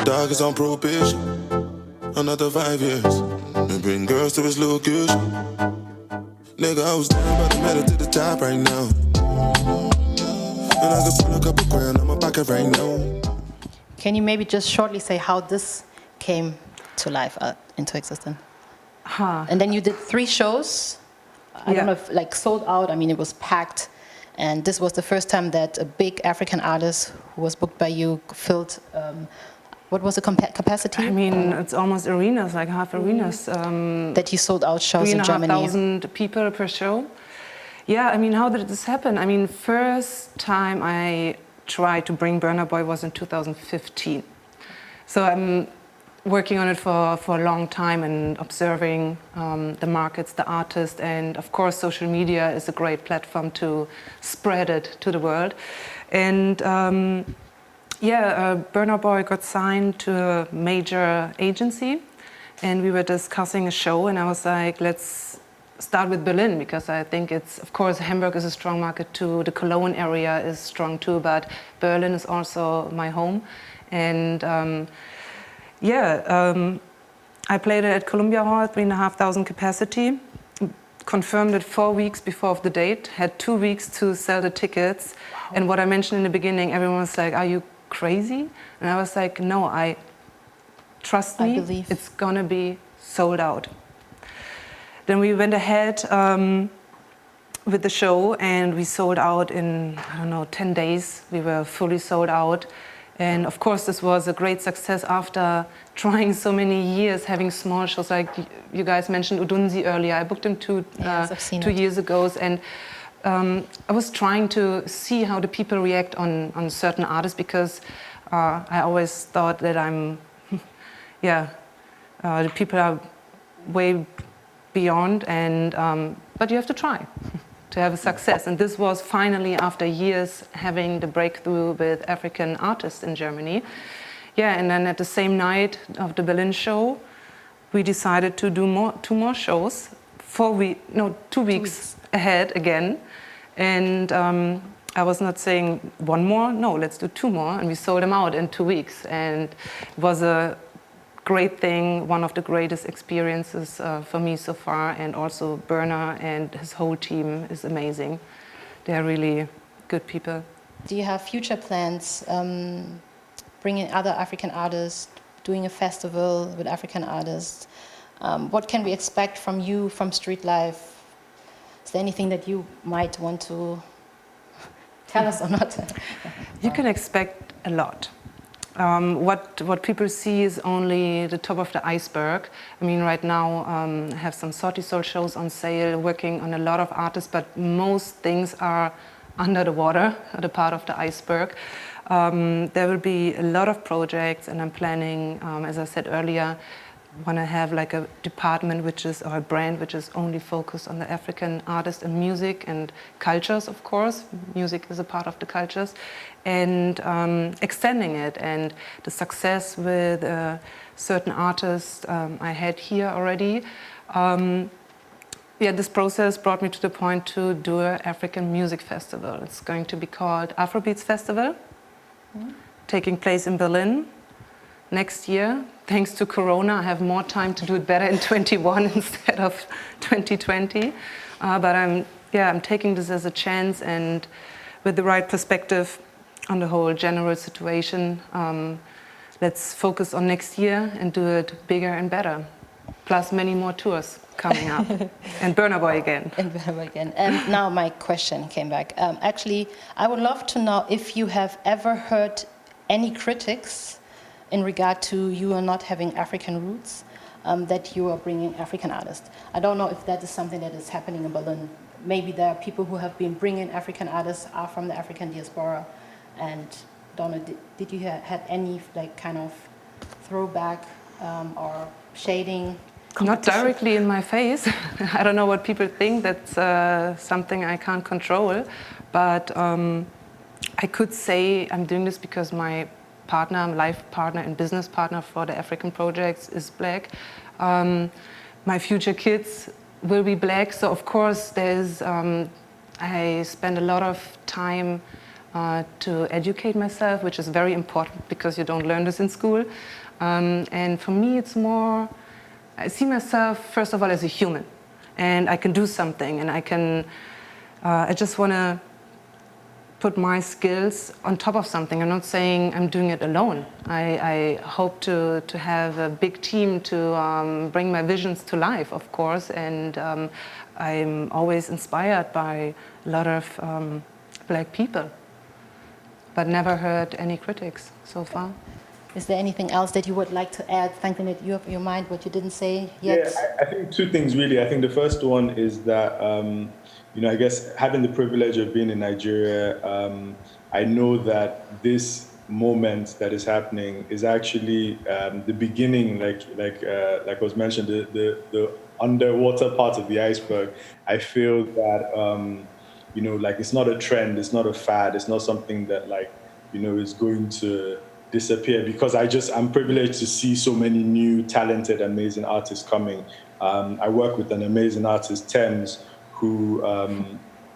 dog is on probation, another 5 years. And bring girls to his location. Nigga, I was down, but I made it to the top right now. Right, can you maybe just shortly say how this came to life, into existence? And then you did 3 shows. I don't know if sold out. I mean, it was packed. And this was the first time that a big African artist who was booked by you filled, what was the capacity? I mean, it's almost arenas, like half arenas. That you sold out shows in Germany. 3,500 people per show. Yeah, I mean, how did this happen? I mean, first time I tried to bring Burna Boy was in 2015. So I'm working on it for a long time and observing the markets, the artists, and of course social media is a great platform to spread it to the world. And Burna Boy got signed to a major agency and we were discussing a show and I was like, let's start with Berlin, because I think it's, of course, Hamburg is a strong market too, the Cologne area is strong too, but Berlin is also my home. And I played it at Columbia Hall, 3,500 capacity, confirmed it 4 weeks before of the date, had 2 weeks to sell the tickets. Wow. And what I mentioned in the beginning, everyone was like, are you crazy? And I was like, no, trust me, it's gonna be sold out. Then we went ahead with the show and we sold out in, 10 days. We were fully sold out. And of course, this was a great success after trying so many years, having small shows, like you guys mentioned Odunsi earlier. I booked him 2 years ago. And I was trying to see how the people react on certain artists, because I always thought that the people are way beyond, and but you have to try to have a success. And this was finally after years having the breakthrough with African artists in Germany. Yeah, and then at the same night of the Berlin show, we decided to do 2 more shows, 2 weeks ahead again. And I was not saying 1 more, no, let's do 2 more. And we sold them out in 2 weeks. And it was a great thing, one of the greatest experiences for me so far, and also Burna and his whole team is amazing. They're really good people. Do you have future plans, bringing other African artists, doing a festival with African artists? What can we expect from you, from Street Life? Is there anything that you might want to tell us or not? You can expect a lot. What people see is only the top of the iceberg. I mean, right now I have some Soul shows on sale, working on a lot of artists, but most things are under the water, the part of the iceberg. There will be a lot of projects, and I'm planning, as I said earlier, want to have like a department or a brand which is only focused on the African artists and music and cultures, of course. Music is a part of the cultures, and extending it. And the success with certain artists I had here already. This process brought me to the point to do an African music festival. It's going to be called Afrobeats Festival, taking place in Berlin next year. Thanks to Corona, I have more time to do it better in 21 instead of 2020. But I'm taking this as a chance, and with the right perspective on the whole general situation, let's focus on next year and do it bigger and better. Plus many more tours coming up. And Burna Boy again. And Burna Boy again. And now my question came back. Actually, I would love to know if you have ever heard any critics in regard to you are not having African roots, that you are bringing African artists. I don't know if that is something that is happening in Berlin. Maybe there are people who have been bringing African artists, are from the African diaspora, and don't know, did you had any like kind of throwback or shading? Not directly in my face. I don't know what people think. That's something I can't control. But I could say I'm doing this because my partner, life partner and business partner for the African projects is black. My future kids will be black. So of course there's, I spend a lot of time to educate myself, which is very important because you don't learn this in school. And for me it's more, I see myself first of all as a human, and I can do something, and I just want to put my skills on top of something. I'm not saying I'm doing it alone. I hope to have a big team to bring my visions to life, of course, and I'm always inspired by a lot of black people, but never heard any critics so far. Is there anything else that you would like to add, something that you have in your mind, what you didn't say yet? Yeah, I think two things really. I think the first one is that, I guess having the privilege of being in Nigeria, I know that this moment that is happening is actually the beginning, like was mentioned, the underwater part of the iceberg. I feel that, it's not a trend, it's not a fad, it's not something that is going to disappear, because I'm privileged to see so many new, talented, amazing artists coming. I work with an amazing artist, Thames, who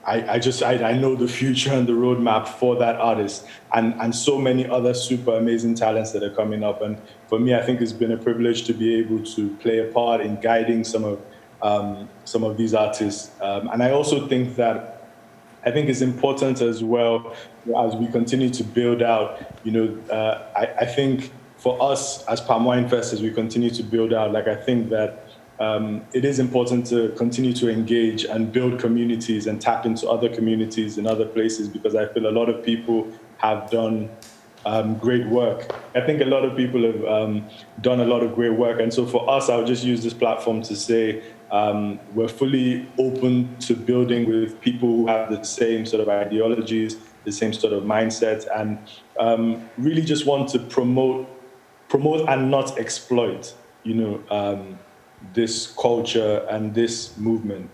I know the future and the roadmap for that artist, and so many other super amazing talents that are coming up. And for me, I think it's been a privilege to be able to play a part in guiding some of these artists. And I also think that it's important as well as we continue to build out, I think for us as Palm Wine Fest, as we continue to build out, I think that it is important to continue to engage and build communities and tap into other communities in other places, because I feel a lot of people have done great work. I think a lot of people have done a lot of great work. And so for us, I'll just use this platform to say, we're fully open to building with people who have the same sort of ideologies, the same sort of mindset, and really just want to promote and not exploit, this culture and this movement.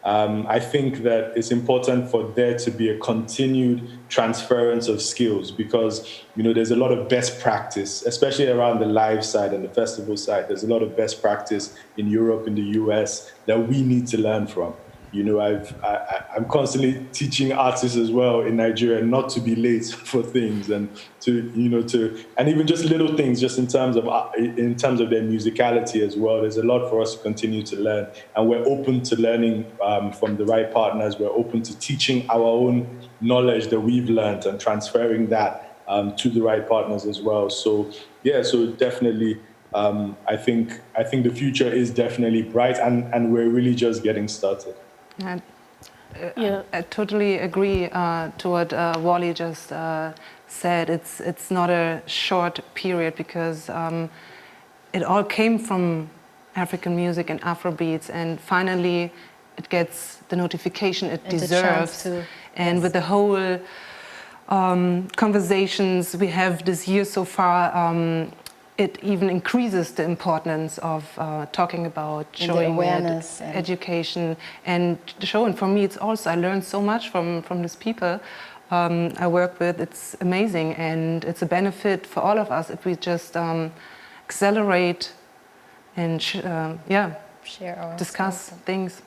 I think that it's important for there to be a continued transference of skills, because there's a lot of best practice, especially around the live side and the festival side. There's a lot of best practice in Europe, in the US, that we need to learn from. I'm constantly teaching artists as well in Nigeria not to be late for things, and and even just little things, just in terms of their musicality as well. There's a lot for us to continue to learn, and we're open to learning from the right partners. We're open to teaching our own knowledge that we've learned and transferring that to the right partners as well. So so definitely. I think the future is definitely bright, and we're really just getting started. I totally agree to what Wale just said. It's not a short period, because it all came from African music and Afrobeats, and finally it gets the notification it deserves. And with the whole conversations we have this year so far, it even increases the importance of talking about showing awareness it, education and the show. And for me, it's also, I learned so much from these people I work with. It's amazing, and it's a benefit for all of us if we just accelerate and share our discuss things.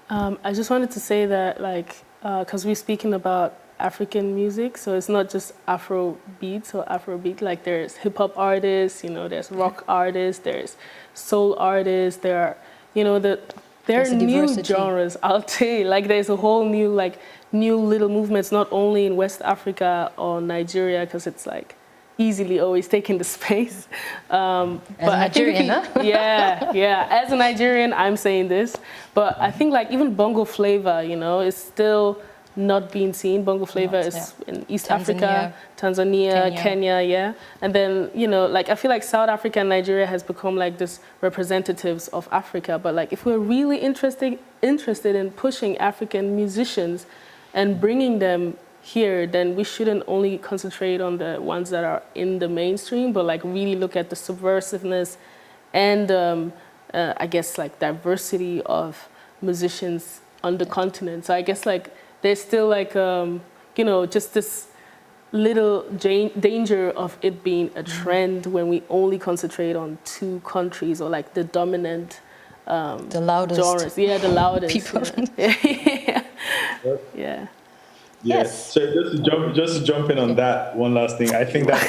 I just wanted to say that, like, because we're speaking about African music, so it's not just Afrobeats or Afrobeat. Like, there's hip hop artists, you know, there's rock artists, there's soul artists. There are, you know, there are new genres out there. Like, there's a whole new, like, new little movements, not only in West Africa or Nigeria, because it's like easily always taking the space. As a Nigerian, as a Nigerian, I'm saying this, but I think like even bongo flavor, you know, is still not being seen. Bongo flavor is in East Africa, Tanzania, Kenya, and then, you know, like I feel like South Africa and Nigeria has become like this representatives of Africa. But like if we're really interested in pushing African musicians and bringing them here, then we shouldn't only concentrate on the ones that are in the mainstream, but like really look at the subversiveness and I guess like diversity of musicians on the continent. So I guess like there's still like, you know, just this little danger of it being a trend when we only concentrate on two countries or like the dominant the loudest genres. Yeah, the loudest people. Yeah. Yes. So just to jump in on that one last thing, I think that's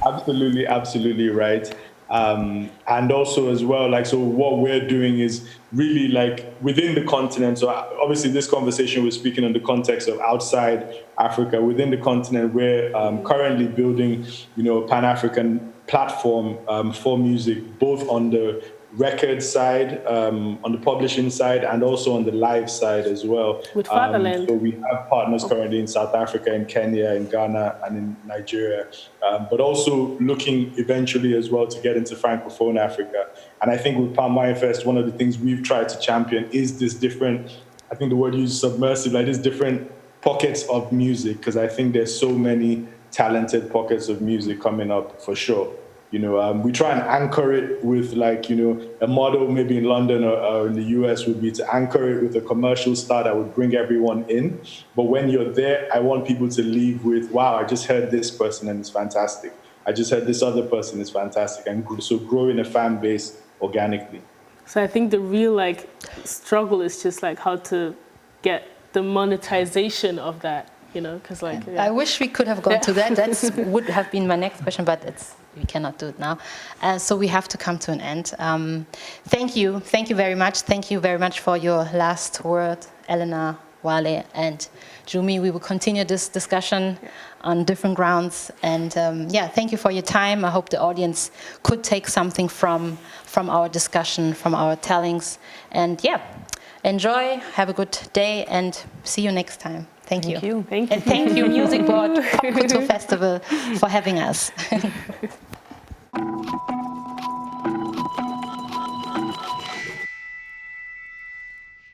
absolutely right. And also as well, like, so what we're doing is really like within the continent. So obviously this conversation we're speaking in the context of outside Africa. Within the continent, we're currently building, you know, a Pan-African platform for music, both on the record side, on the publishing side, and also on the live side as well. With Fatherland. So we have partners currently in South Africa, in Kenya, in Ghana, and in Nigeria, but also looking eventually as well to get into Francophone Africa. And I think with Palm Wine Fest, one of the things we've tried to champion is this different, I think the word used submersive, like this different pockets of music, because I think there's so many talented pockets of music coming up for sure. You know, we try and anchor it with like, you know, a model maybe in London or in the US would be to anchor it with a commercial star that would bring everyone in. But when you're there, I want people to leave with, wow, I just heard this person and it's fantastic. I just heard this other person is fantastic. And so growing a fan base organically. So I think the real like struggle is just like how to get the monetization of that, you know, because like... I wish we could have gone to that. That would have been my next question, but we cannot do it now. So we have to come to an end. Thank you very much. Thank you very much for your last word, Elena, Wale, and Jumi. We will continue this discussion on different grounds. And thank you for your time. I hope the audience could take something from our discussion, from our tellings. And enjoy, have a good day, and see you next time. Thank you. Thank you. And thank you, Music Board Pop-Kultur Festival, for having us.